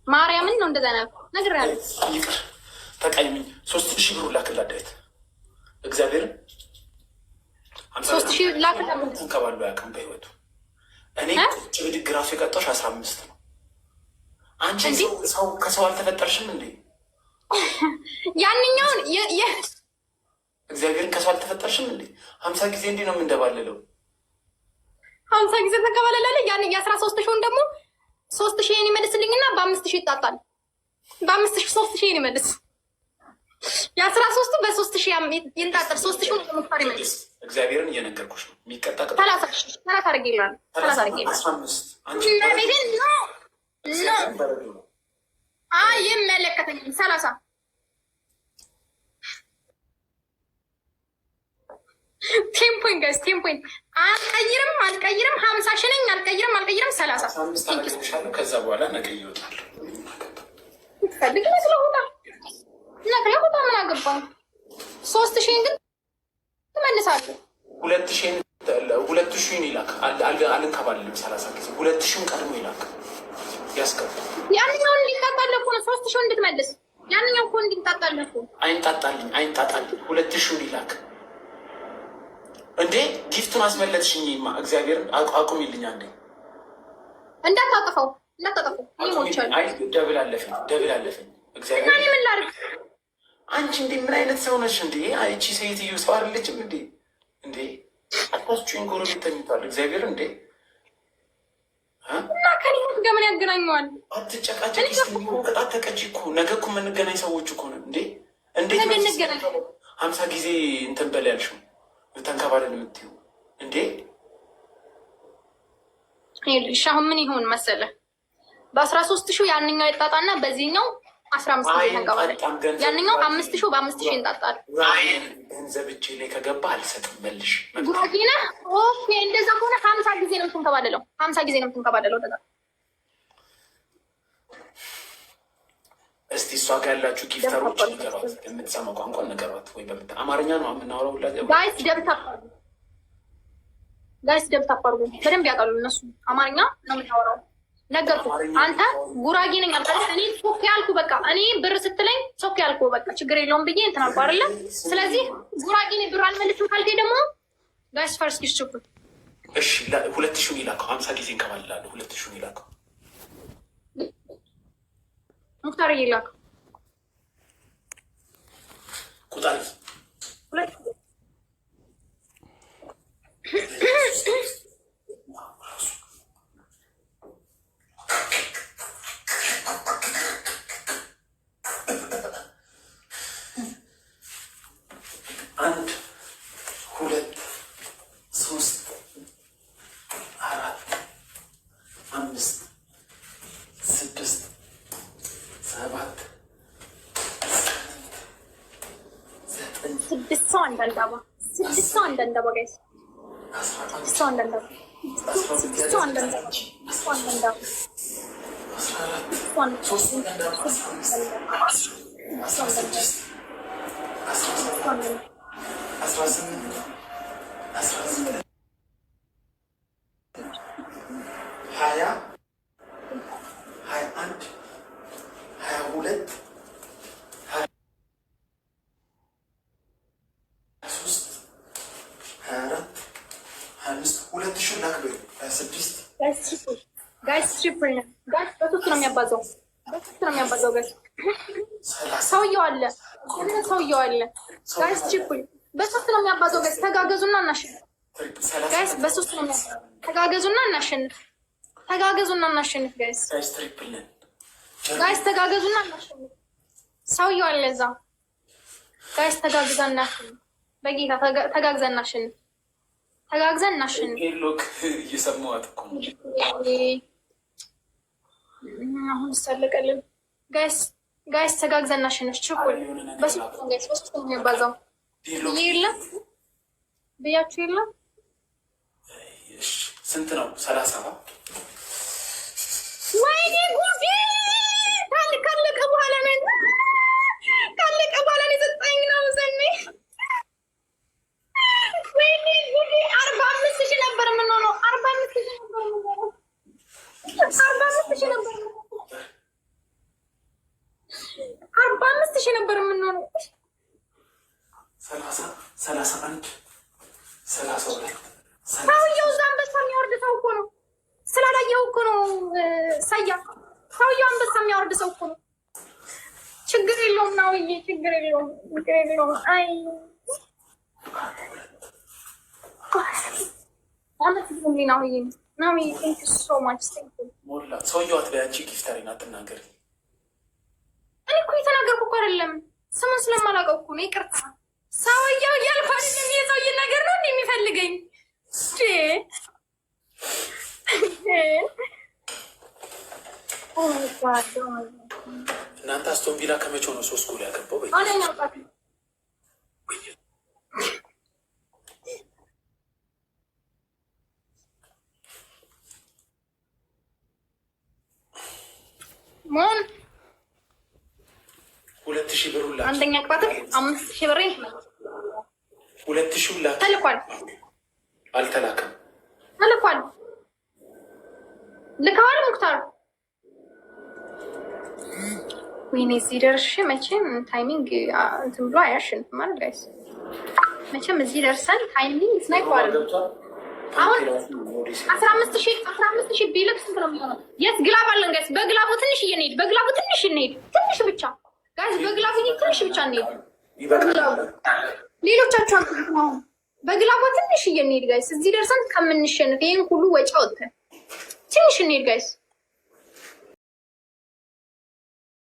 ማርያምን ነው እንደዛ ነገር ያለ ይቅር ተቀይሚኝ 3000 ብር ላክላት ዳዊት እግዚአብሔርን 3000 ላክላት ተንከባሉ ያውቅም በህይወቱ እኔ ቁጭ ብድግ ራሱ የቀጣሽ 15 ነው። አንቺ ሰው ከሰው አልተፈጠርሽም እንዴ? ያንኛውን እግዚአብሔርን ከሰው አልተፈጠርሽም እንዴ? 50 ጊዜ እንዲህ ነው የምንደባለለው። 50 ጊዜ ተንከባለላለ። ያን የ13,000 ደግሞ 3,000 ይመልስልኝና በ5,000 ይጣጣል። በ5,000 3,000 ይመልስ። የ13ቱ በ3,000 ይንጣጣል። 3,000 ነው መፍጠር ይመልስ። እግዚአብሔርን እየነገርኩሽ ነው የሚቀጣ 30 አድርጌልሃል። 30 አድርጌልሃል። 15 አንቺ ነው ይመለከተኛል። 30 10 ፖይንት ጋይስ 10 ፖይንት አልቀይርም 50 ሺህ ነኝ። አልቀይርም 30 ከዛ በኋላ ነገ ይወጣል። ፈልግ ስለሆነ ነግሬ ቦታ ምን አገባኝ። 3,000 ግን ትመልሳለህ። 2,000 ይላክ አልንከባልልም 30 ጊዜ 2,000 ቀድሞ ይላክ ያስገባ። ያንኛውን እንዲጣጣለፉ ነው 3,000 እንድትመልስ። ያንኛው እኮ እንዲጣጣለፉ አይንጣጣልኝ 2,000 ይላክ እንዴ። ጊፍቱን አስመለጥሽኝማ እግዚአብሔርን አቁሚልኝ አንዴ። እንዳታጠፈው ይሞቻል። አይ ደብል አለፈኝ እግዚአብሔር። እኔ ምን ላድርግ? አንቺ እንዴ ምን አይነት ሰው ነሽ እንዴ? አይቺ ሴትዮ ሰው አይደለችም እንዴ? እንዴ አታስጩኝ። ጎረቤት ተኝቷል እግዚአብሔር እንዴ እና ከኔት ጋር ምን ያገናኘዋል? አትጨቃጨቂ። ቅጣት ተቀጪ እኮ ነገ እኮ የምንገናኝ ሰዎች እኮ ነው እንዴ። እንዴት ነው 50 ጊዜ እንትን በል ያልሽው ተንከባለን የምትይው እንዴ? ይኸውልሽ አሁን ምን ይሆን መሰለህ፣ በ13,000 ያንኛው ይጣጣና በዚህኛው 15,000 ተንከባለን። ያንኛው 5,000 በ5,000 እንጣጣል። ገንዘብ እጄ ላይ ከገባ አልሰጥም መልሽ። ጉራጌና ኦኬ። እንደዛ ከሆነ 50 ጊዜ ነው የምትንከባለለው። 50 ጊዜ ነው የምትንከባለለው። እንደዛ እስቲ እሷ ጋር ያላችሁ ጊፍተሮች ነገሯት፣ የምትሰማው ቋንቋ ነገሯት። ወይ አማርኛ ነው የምናወራው ሁላ። ጋይስ ደብታ አፓርጉ በደንብ ያውቃሉ እነሱ። አማርኛ ነው የምናወራው። ነገርኩ። አንተ ጉራጌ ነኝ አልኩ። እኔ ሶኬ ያልኩ በቃ እኔ ብር ስትለኝ ሶኬ ያልኩ በቃ ችግር የለውም ብዬ እንትን አልኩ አይደለ? ስለዚህ ጉራጌ ነኝ ብር አልመልስም ካልከኝ ደግሞ ጋይስ ፈርስት ይሽኩ። እሺ 2,000 ይላከው። 50 ጊዜ እንከባልላለሁ። 2,000 ይላከው። ሙክታር ይላክ ቁጣሪ አንድ 2 3 4 5 6 7 6 ሰው አንዳንዳባ 6 ሰው አንዳንዳባ ጋይስ 6 ሰው አንዳንዳባ 6 ሰው አንዳንዳባ 2,000 ላክ በይ 26 ጋይስ ትሪፕል ነው ጋይስ። በሶስት ነው የሚያባዛው። ጋይስ ሰውየው አለ ጋይስ ትሪፕል በሶስት ነው የሚያባዛው። ጋይስ ተጋገዙና እናሸንፍ። ጋይስ በሶስት ነው የሚያባዛው። ተጋገዙና እናሸንፍ። ጋይስ ተጋገዙና እናሸንፍ። ሰውየው አለ እዛ። ጋይስ ተጋግዘን እናሸንፍ። በጌታ ተጋግዘን እናሸንፍ። ሎክ እየሰማሁት እኮ አሁን ሳለቀልን ጋይስ ተጋግዘን እናሸንፍ። ችኩል በሶስት ነው የሚያባዛው የለም ብያችሁ የለም። ስንት ነው? 30 ወይኔ ጉዴ! ካለቀ በኋላ ነው የሰጠኝ ነው ዘኔ። ወይኔ ጉዴ! 45,000 ነበር የምንሆነው። 45,000 ነበር። ተመልሼ ነበር የምንሆነው። 31 32 ሰውየው እዛ አንበሳ የሚያወርድ ሰው እኮ ነው። ስላላየው እኮ ነው ሳያ። ሰውየው አንበሳ የሚያወርድ ሰው እኮ ነው። ችግር የለውም ናውዬ፣ ችግር የለውም። አይ አመት ምን ናውዬ ናውዬ ቴንክ ዩ ሶ ማች ቴንክ ዩ። ሞላ ሰውየው አትበያቺ፣ ጊፍተሪን አትናገሪ። እኔ እኮ የተናገርኩ እኮ አይደለም፣ ስሙን ስለማላውቀው እኮ ነው። ይቅርታ ሰውየው እያልኩ አይደለም። የሰውዬ ነገር ነው እንደ የሚፈልገኝ እናንተ አስቶን ቪላ ከመቼው ነው 3 ጎል ያገባው? ሞን 2000 ብር ሁላ አንደኛ ቅጣት 5000 ብር 2000 ሁላ ተልኳል። አልተላከም። ተልኳል። ልከዋል ሙክታር። ወይኔ እዚህ ደርሼ መቼም ታይሚንግ እንትን ብሎ አያሸንፍም ማለት ጋይስ። መቼም እዚህ ደርሰን ታይሚንግ ስናይኳል። አሁን 15000 ቢልክ ስንት ነው የሚሆነው? የስ ግላብ አለን ጋይስ። በግላቡ ትንሽ እንሂድ። በግላቡ ትንሽ እንሂድ። ትንሽ ብቻ ጋይስ፣ በግላቡ ትንሽ ብቻ እንሂድ። ሌሎቻችሁ አሁን በግላቡ ትንሽ እንሂድ ጋይስ። እዚህ ደርሰን ከምንሸንፍ ይሄን ሁሉ ወጪ አውጥተን ትንሽ እንሂድ ጋይስ።